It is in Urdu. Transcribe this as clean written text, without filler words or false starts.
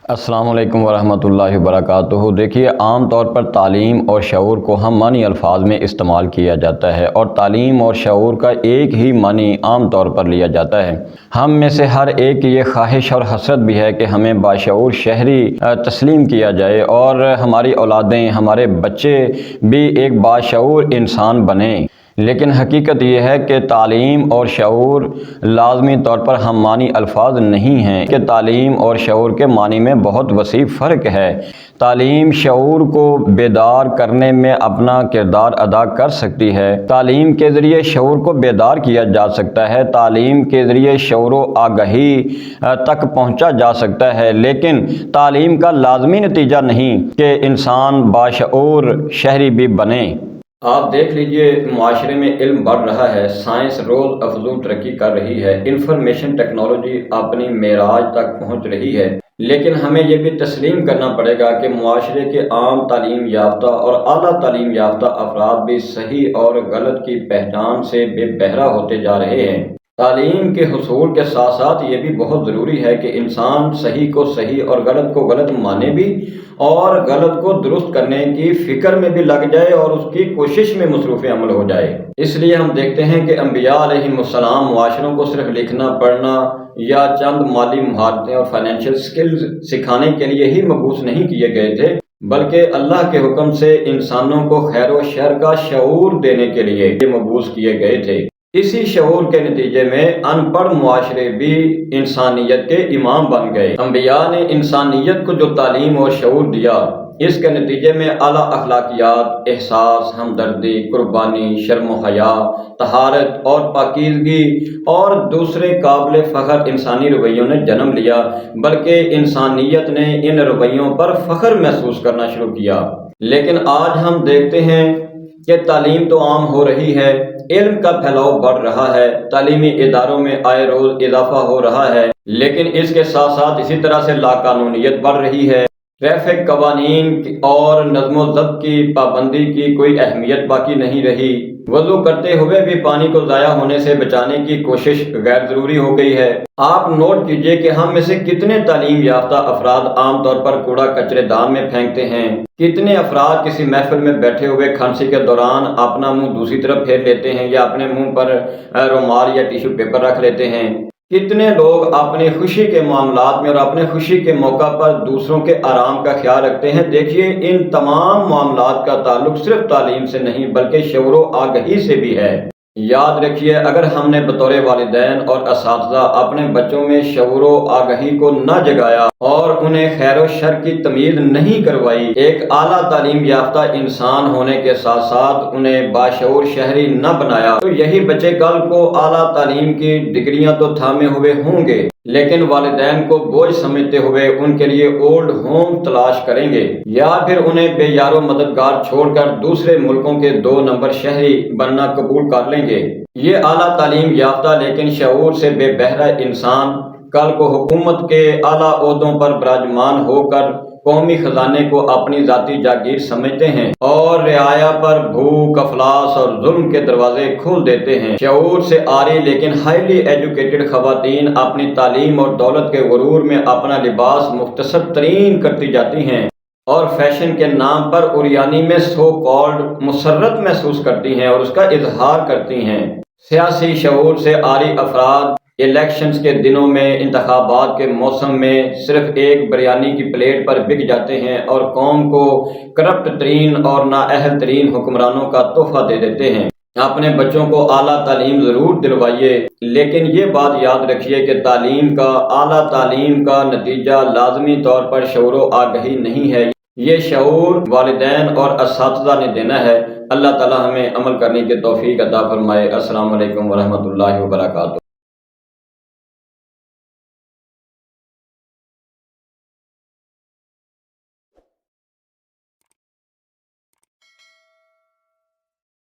السلام علیکم ورحمۃ اللہ وبرکاتہ۔ دیکھیے، عام طور پر تعلیم اور شعور کو ہم معنی الفاظ میں استعمال کیا جاتا ہے، اور تعلیم اور شعور کا ایک ہی معنی عام طور پر لیا جاتا ہے۔ ہم میں سے ہر ایک کی یہ خواہش اور حسرت بھی ہے کہ ہمیں باشعور شہری تسلیم کیا جائے اور ہماری اولادیں، ہمارے بچے بھی ایک باشعور انسان بنیں۔ لیکن حقیقت یہ ہے کہ تعلیم اور شعور لازمی طور پر ہم معنی الفاظ نہیں ہیں، کہ تعلیم اور شعور کے معنی میں بہت وسیع فرق ہے۔ تعلیم شعور کو بیدار کرنے میں اپنا کردار ادا کر سکتی ہے۔ تعلیم کے ذریعے شعور کو بیدار کیا جا سکتا ہے، تعلیم کے ذریعے شعور و آگہی تک پہنچا جا سکتا ہے، لیکن تعلیم کا لازمی نتیجہ نہیں کہ انسان باشعور شہری بھی بنے۔ آپ دیکھ لیجئے، معاشرے میں علم بڑھ رہا ہے، سائنس روز افزوں ترقی کر رہی ہے، انفارمیشن ٹیکنالوجی اپنی معراج تک پہنچ رہی ہے، لیکن ہمیں یہ بھی تسلیم کرنا پڑے گا کہ معاشرے کے عام تعلیم یافتہ اور اعلیٰ تعلیم یافتہ افراد بھی صحیح اور غلط کی پہچان سے بے بہرا ہوتے جا رہے ہیں۔ تعلیم کے حصول کے ساتھ ساتھ یہ بھی بہت ضروری ہے کہ انسان صحیح کو صحیح اور غلط کو غلط مانے بھی، اور غلط کو درست کرنے کی فکر میں بھی لگ جائے اور اس کی کوشش میں مصروف عمل ہو جائے۔ اس لیے ہم دیکھتے ہیں کہ انبیاء علیہم السلام معاشروں کو صرف لکھنا، پڑھنا یا چند مالی مہارتیں اور فائنینشیل سکلز سکھانے کے لیے ہی مبعوث نہیں کیے گئے تھے، بلکہ اللہ کے حکم سے انسانوں کو خیر و شر کا شعور دینے کے لیے مبعوث کیے گئے تھے۔ اسی شعور کے نتیجے میں ان پڑھ معاشرے بھی انسانیت کے امام بن گئے۔ انبیاء نے انسانیت کو جو تعلیم اور شعور دیا، اس کے نتیجے میں اعلیٰ اخلاقیات، احساس، ہمدردی، قربانی، شرم و حیا، طہارت اور پاکیزگی اور دوسرے قابل فخر انسانی رویوں نے جنم لیا، بلکہ انسانیت نے ان رویوں پر فخر محسوس کرنا شروع کیا۔ لیکن آج ہم دیکھتے ہیں کہ تعلیم تو عام ہو رہی ہے، علم کا پھیلاؤ بڑھ رہا ہے، تعلیمی اداروں میں آئے روز اضافہ ہو رہا ہے، لیکن اس کے ساتھ ساتھ اسی طرح سے لاقانونیت بڑھ رہی ہے۔ ٹریفک قوانین اور نظم و ضبط کی پابندی کی کوئی اہمیت باقی نہیں رہی۔ وضو کرتے ہوئے بھی پانی کو ضائع ہونے سے بچانے کی کوشش غیر ضروری ہو گئی ہے۔ آپ نوٹ کیجئے کہ ہم میں سے کتنے تعلیم یافتہ افراد عام طور پر کوڑا کچرے دان میں پھینکتے ہیں، کتنے افراد کسی محفل میں بیٹھے ہوئے کھانسی کے دوران اپنا منہ دوسری طرف پھیر لیتے ہیں یا اپنے منہ پر رومال یا ٹیشو پیپر رکھ لیتے ہیں، کتنے لوگ اپنی خوشی کے معاملات میں اور اپنے خوشی کے موقع پر دوسروں کے آرام کا خیال رکھتے ہیں۔ دیکھیے، ان تمام معاملات کا تعلق صرف تعلیم سے نہیں بلکہ شعور و آگہی سے بھی ہے۔ یاد رکھیے، اگر ہم نے بطور والدین اور اساتذہ اپنے بچوں میں شعور و آگہی کو نہ جگایا اور انہیں خیر و شر کی تمیز نہیں کروائی، ایک اعلیٰ تعلیم یافتہ انسان ہونے کے ساتھ ساتھ انہیں باشعور شہری نہ بنایا، تو یہی بچے کل کو اعلیٰ تعلیم کی ڈگریاں تو تھامے ہوئے ہوں گے، لیکن والدین کو بوجھ سمجھتے ہوئے ان کے لیے اولڈ ہوم تلاش کریں گے، یا پھر انہیں بے یار و مددگار چھوڑ کر دوسرے ملکوں کے 2 نمبر شہری بننا قبول کر لیں گے۔ یہ اعلیٰ تعلیم یافتہ لیکن شعور سے بے بہرا انسان کل کو حکومت کے اعلیٰ عہدوں پر براجمان ہو کر قومی خزانے کو اپنی ذاتی جاگیر سمجھتے ہیں اور رعایا پر بھوک، افلاس اور ظلم کے دروازے کھول دیتے ہیں۔ شعور سے عاری لیکن ہائیلی ایجوکیٹڈ خواتین اپنی تعلیم اور دولت کے غرور میں اپنا لباس مختصر ترین کرتی جاتی ہیں اور فیشن کے نام پر عریانی میں سو کالڈ مسرت محسوس کرتی ہیں اور اس کا اظہار کرتی ہیں۔ سیاسی شعور سے عاری افراد الیکشنز کے دنوں میں، انتخابات کے موسم میں صرف ایک بریانی کی پلیٹ پر بک جاتے ہیں اور قوم کو کرپٹ ترین اور نااہل ترین حکمرانوں کا تحفہ دے دیتے ہیں۔ اپنے بچوں کو اعلیٰ تعلیم ضرور دلوائیے، لیکن یہ بات یاد رکھیے کہ اعلیٰ تعلیم کا نتیجہ لازمی طور پر شعور و آگہی نہیں ہے، یہ شعور والدین اور اساتذہ نے دینا ہے۔ اللہ تعالی ہمیں عمل کرنے کی توفیق عطا فرمائے۔ السلام علیکم ورحمۃ اللہ وبرکاتہ۔